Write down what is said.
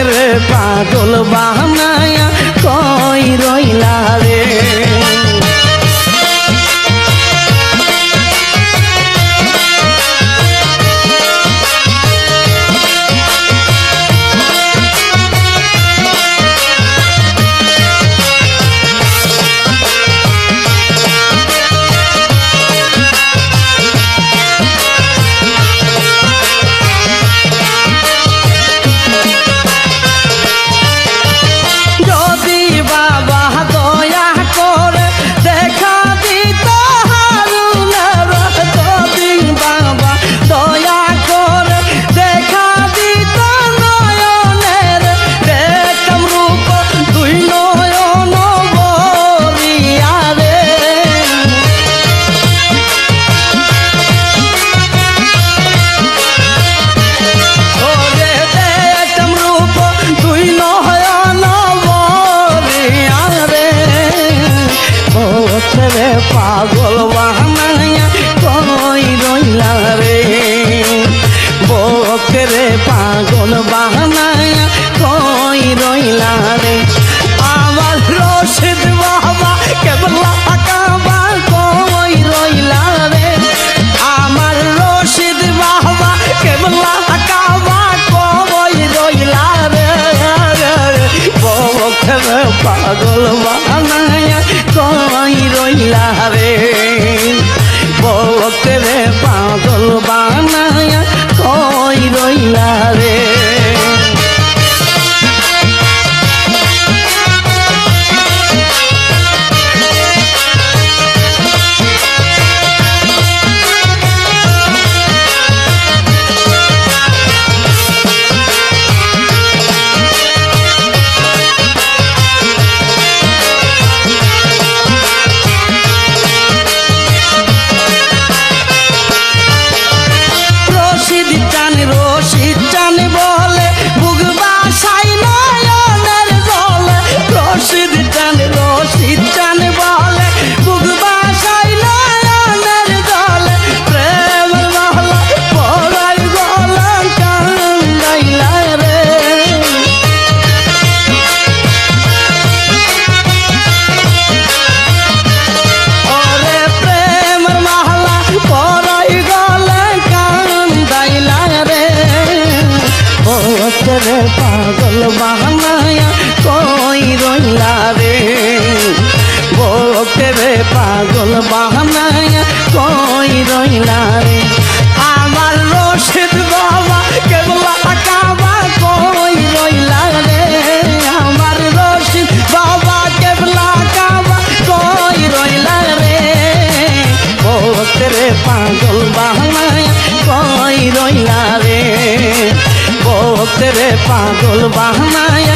রে পাগল বাহানায়া কই রইলা রে পাগল বাহানায়া কই রইলা রে বকে রে পাগল বাহানায়া কই রইলা রে আমার রশিদ বাবা কেবলা কাবা কই রইলা রে আমার রশিদ বাবা কেবলা কাবা কই রইলা রে বকে রে পাগল বাহানায়া কই রইলা রে বকে রে পাগল বানায়া কই রইলা রে রে পাগল বাহানায়া কই রইলা রে বকে রে পাগল বাহানায়া কই রইলা রে আমার রশিদ বাবা কেবলা কাবা কই রইলা রে আমার রশিদ বাবা কেবলা কাবা কই রইলা রে বকে রে পাগল বাহানায়া কই রইলা রে বকে রে পাগল বাহানায়া